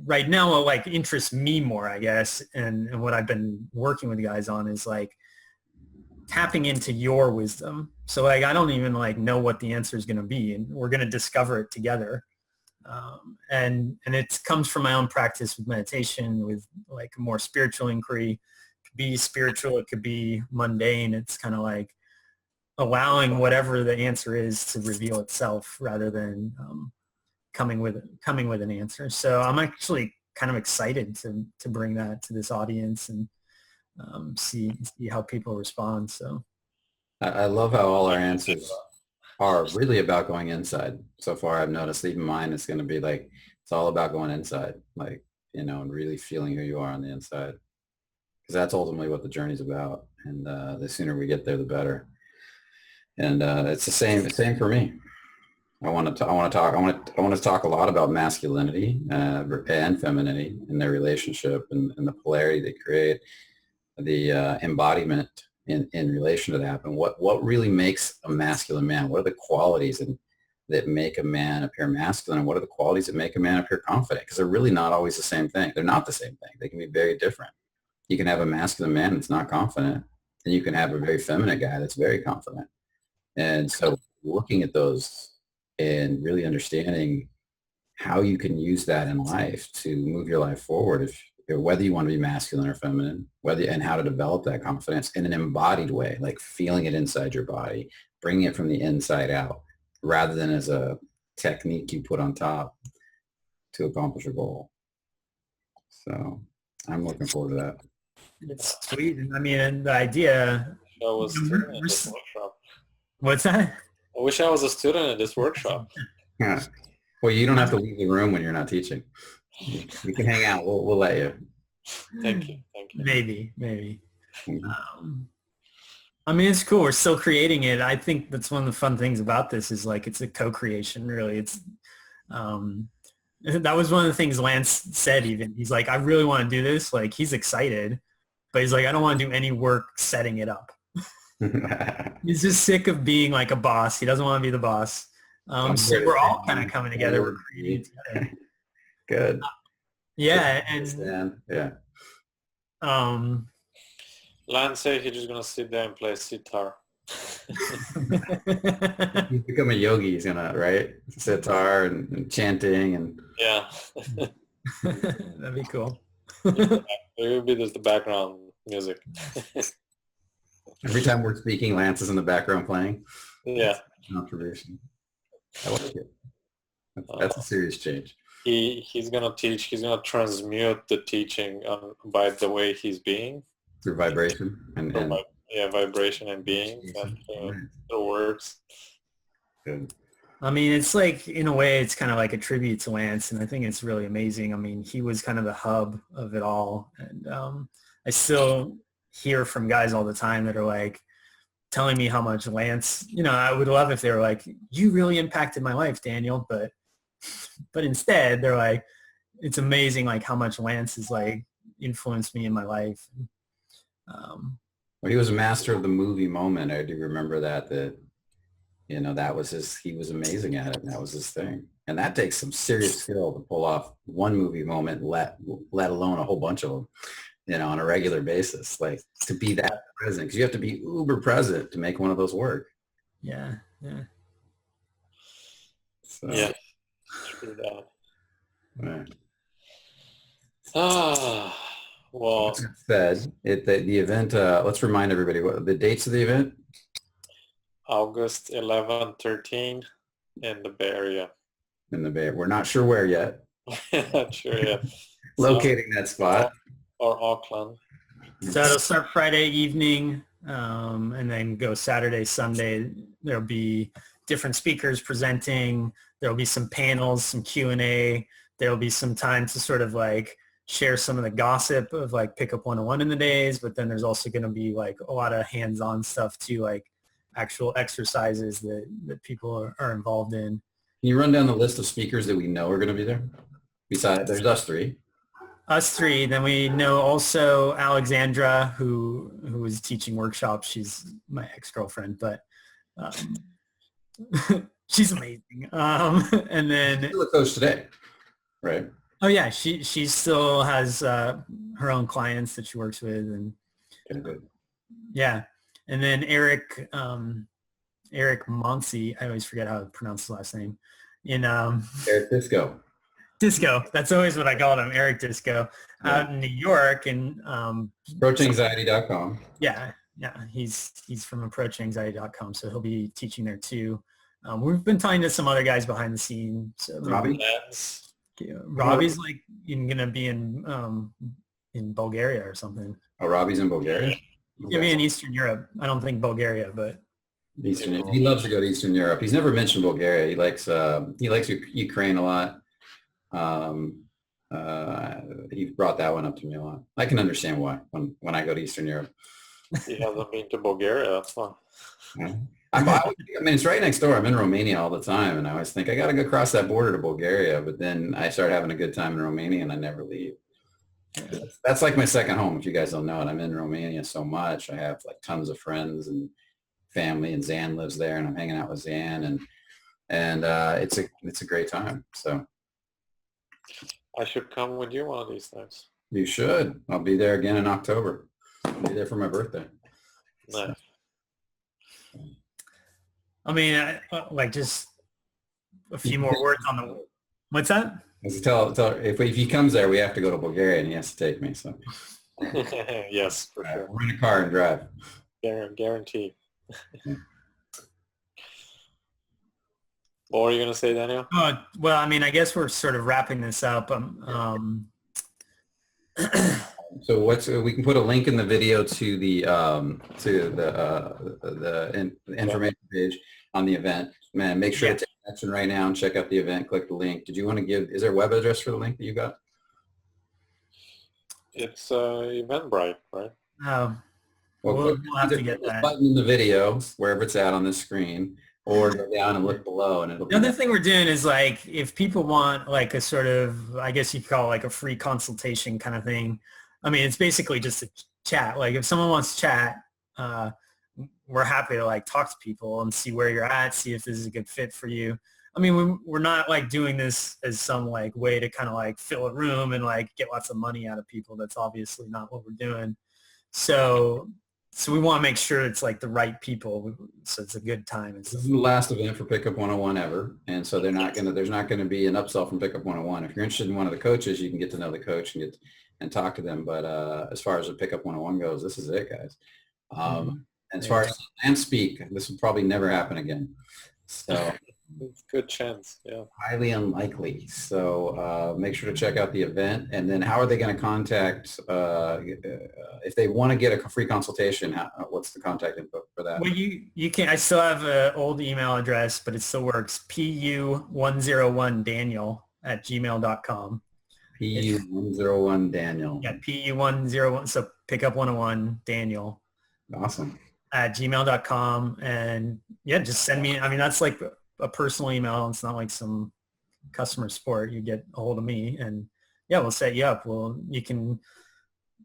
[SPEAKER 3] right now, what like interests me more, I guess, and what I've been working with guys on is like tapping into your wisdom. So like, I don't even like know what the answer is going to be, and we're going to discover it together. And it comes from my own practice with meditation, with like a more spiritual inquiry. It could be spiritual, it could be mundane. It's kind of like allowing whatever the answer is to reveal itself, rather than coming with an answer. So I'm actually kind of excited to bring that to this audience and see how people respond. So
[SPEAKER 1] I love how all our answers are really about going inside. So far, I've noticed even mine is going to be like, it's all about going inside, like, and really feeling who you are on the inside. Because that's ultimately what the journey's about. And the sooner we get there, the better. And it's the same for me. I want to talk a lot about masculinity and femininity and their relationship, and the polarity they create, the embodiment in relation to that, and what really makes a masculine man. What are the qualities that make a man appear masculine, and what are the qualities that make a man appear confident? Because they're really not always the same thing. They're not the same thing. They can be very different. You can have a masculine man that's not confident, and you can have a very feminine guy that's very confident. And so looking at those and really understanding how you can use that in life to move your life forward, whether you want to be masculine or feminine, and how to develop that confidence in an embodied way, like feeling it inside your body, bringing it from the inside out, rather than as a technique you put on top to accomplish a goal. So I'm looking forward to that.
[SPEAKER 3] It's sweet. I mean, and the idea.
[SPEAKER 2] I was a student in this workshop.
[SPEAKER 3] What's that?
[SPEAKER 2] I wish I was a student in this workshop.
[SPEAKER 1] Yeah. Well, you don't have to leave the room when you're not teaching. You can hang out. We'll let you.
[SPEAKER 2] Thank you.
[SPEAKER 3] Maybe. I mean, it's cool. We're still creating it. I think that's one of the fun things about this, is like it's a co-creation, really. It's that was one of the things Lance said. Even he's like, I really want to do this. Like, he's excited, but he's like, I don't want to do any work setting it up. He's just sick of being like a boss. He doesn't want to be the boss. So we're all kind of coming together. We're creating together.
[SPEAKER 1] Good.
[SPEAKER 3] Yeah, and
[SPEAKER 1] yeah.
[SPEAKER 2] Lance said he's just gonna sit there and play sitar.
[SPEAKER 1] He's become a yogi. He's gonna, right? Sitar and chanting and
[SPEAKER 2] yeah.
[SPEAKER 3] That'd be cool.
[SPEAKER 2] It will be just the background music.
[SPEAKER 1] Every time we're speaking, Lance is in the background playing.
[SPEAKER 2] Yeah.
[SPEAKER 1] Observation. I like it. That's a serious change.
[SPEAKER 2] He's gonna teach. He's gonna transmute the teaching by the way he's being,
[SPEAKER 1] through vibration and
[SPEAKER 2] vibration and being, and the words.
[SPEAKER 1] Good.
[SPEAKER 3] I mean, it's like, in a way, it's kind of like a tribute to Lance, and I think it's really amazing. I mean, he was kind of the hub of it all, and I still hear from guys all the time that are like telling me how much Lance, I would love if they were like, you really impacted my life, Daniel, but instead they're like, it's amazing like how much Lance has like influenced me in my life.
[SPEAKER 1] Well, he was a master of the movie moment. I do remember that That was he was amazing at it. And that was his thing. And that takes some serious skill to pull off one movie moment, let alone a whole bunch of them, on a regular basis, like to be that present, because you have to be uber present to make one of those work.
[SPEAKER 3] Yeah.
[SPEAKER 1] So,
[SPEAKER 2] yeah, true that.
[SPEAKER 1] right.
[SPEAKER 2] Well,
[SPEAKER 1] Like I said, the event, let's remind everybody what the dates of the event.
[SPEAKER 2] August 11, 13 in the Bay Area.
[SPEAKER 1] In the Bay. We're not sure where yet.
[SPEAKER 2] Not sure yet.
[SPEAKER 1] Locating that spot.
[SPEAKER 2] Or Auckland.
[SPEAKER 3] So it'll start Friday evening, and then go Saturday, Sunday. There'll be different speakers presenting. There'll be some panels, some Q&A. There'll be some time to sort of like share some of the gossip of like Pickup 101 in the days, but then there's also going to be like a lot of hands-on stuff too, like actual exercises that people are involved in.
[SPEAKER 1] Can you run down the list of speakers that we know are going to be there? Besides, there's us three.
[SPEAKER 3] Us three. Then we know also Alexandra, who is teaching workshops. She's my ex-girlfriend, but she's amazing. And then
[SPEAKER 1] Still a coach today, right?
[SPEAKER 3] Oh yeah, she still has her own clients that she works with, and yeah. And then Eric Monsi, I always forget how to pronounce his last name.
[SPEAKER 1] Eric Disco.
[SPEAKER 3] Disco. That's always what I called him, Eric Disco, out in New York. And
[SPEAKER 1] approachanxiety.com.
[SPEAKER 3] Yeah, he's from approachanxiety.com, so he'll be teaching there too. We've been talking to some other guys behind the scenes. So
[SPEAKER 1] Robbie?
[SPEAKER 3] Robbie's like gonna be in Bulgaria or something.
[SPEAKER 1] Oh, Robbie's in Bulgaria?
[SPEAKER 3] Yeah, in Eastern Europe. I don't think Bulgaria, but
[SPEAKER 1] Eastern. He loves to go to Eastern Europe. He's never mentioned Bulgaria. He likes Ukraine a lot. He brought that one up to me a lot. I can understand why when I go to Eastern Europe.
[SPEAKER 2] You haven't been to Bulgaria. That's fun.
[SPEAKER 1] I mean, it's right next door. I'm in Romania all the time, and I always think I got to go across that border to Bulgaria. But then I start having a good time in Romania, and I never leave. That's like my second home. If you guys don't know it, I'm in Romania so much. I have like tons of friends and family, and Zan lives there, and I'm hanging out with Zan, and it's a great time. So
[SPEAKER 2] I should come with you one of these times.
[SPEAKER 1] You should. I'll be there again in October. I'll be there for my birthday.
[SPEAKER 2] Nice.
[SPEAKER 3] I mean, like just a few more words on the. What's that?
[SPEAKER 1] Tell if he comes there, we have to go to Bulgaria, and he has to take me. So
[SPEAKER 2] yes, for sure.
[SPEAKER 1] We're in a car and drive.
[SPEAKER 2] Guarantee. What were you gonna say, Daniel?
[SPEAKER 3] Well, I mean, I guess we're sort of wrapping this up.
[SPEAKER 1] So we can put a link in the video to the information page on the event. Man, make sure to take action right now and check out the event. Click the link. Did you want to give? Is there a web address for the link that you got?
[SPEAKER 2] It's Eventbrite, right?
[SPEAKER 3] Oh, we'll have to get that
[SPEAKER 1] button in the video wherever it's at on this screen, or go down and look below, and it'll.
[SPEAKER 3] The other thing we're doing is like if people want like a sort of, I guess you could call it like a free consultation kind of thing. I mean, it's basically just a chat. Like if someone wants to chat, we're happy to like talk to people and see where you're at, see if this is a good fit for you. I mean, we're not like doing this as some like way to kind of like fill a room and like get lots of money out of people. That's obviously not what we're doing. So we want to make sure it's like the right people, so it's a good time.
[SPEAKER 1] This is the last event for Pickup 101 ever, and so there's not going to be an upsell from Pickup 101. If you're interested in one of the coaches, you can get to know the coach and talk to them. But as far as the Pickup 101 goes, this is it, guys. And as far as and speak, this will probably never happen again. So
[SPEAKER 2] it's a good chance, yeah.
[SPEAKER 1] Highly unlikely. So make sure to check out the event. And then how are they going to contact, if they want to get a free consultation, what's the contact info for that?
[SPEAKER 3] Well, you can, I still have an old email address, but it still works. pu101daniel@gmail.com.
[SPEAKER 1] pu101daniel.
[SPEAKER 3] Yeah, pu101. So Pickup 101 Daniel.
[SPEAKER 1] Awesome.
[SPEAKER 3] @gmail.com. And yeah, just send me, I mean, that's like a personal email. It's not like some customer support. You get a hold of me and yeah, we'll set you up. Well, you can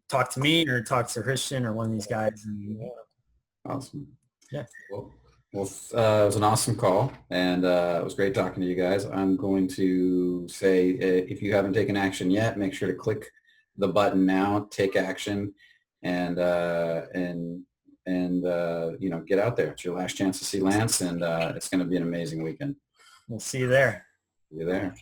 [SPEAKER 3] talk to me or talk to Christian or one of these guys. And,
[SPEAKER 1] awesome.
[SPEAKER 3] Yeah.
[SPEAKER 1] Well, Well, it was an awesome call, and it was great talking to you guys. I'm going to say, if you haven't taken action yet, make sure to click the button now, take action, and you know, get out there. It's your last chance to see Lance, and it's going to be an amazing weekend.
[SPEAKER 3] We'll see you there.
[SPEAKER 1] See you there.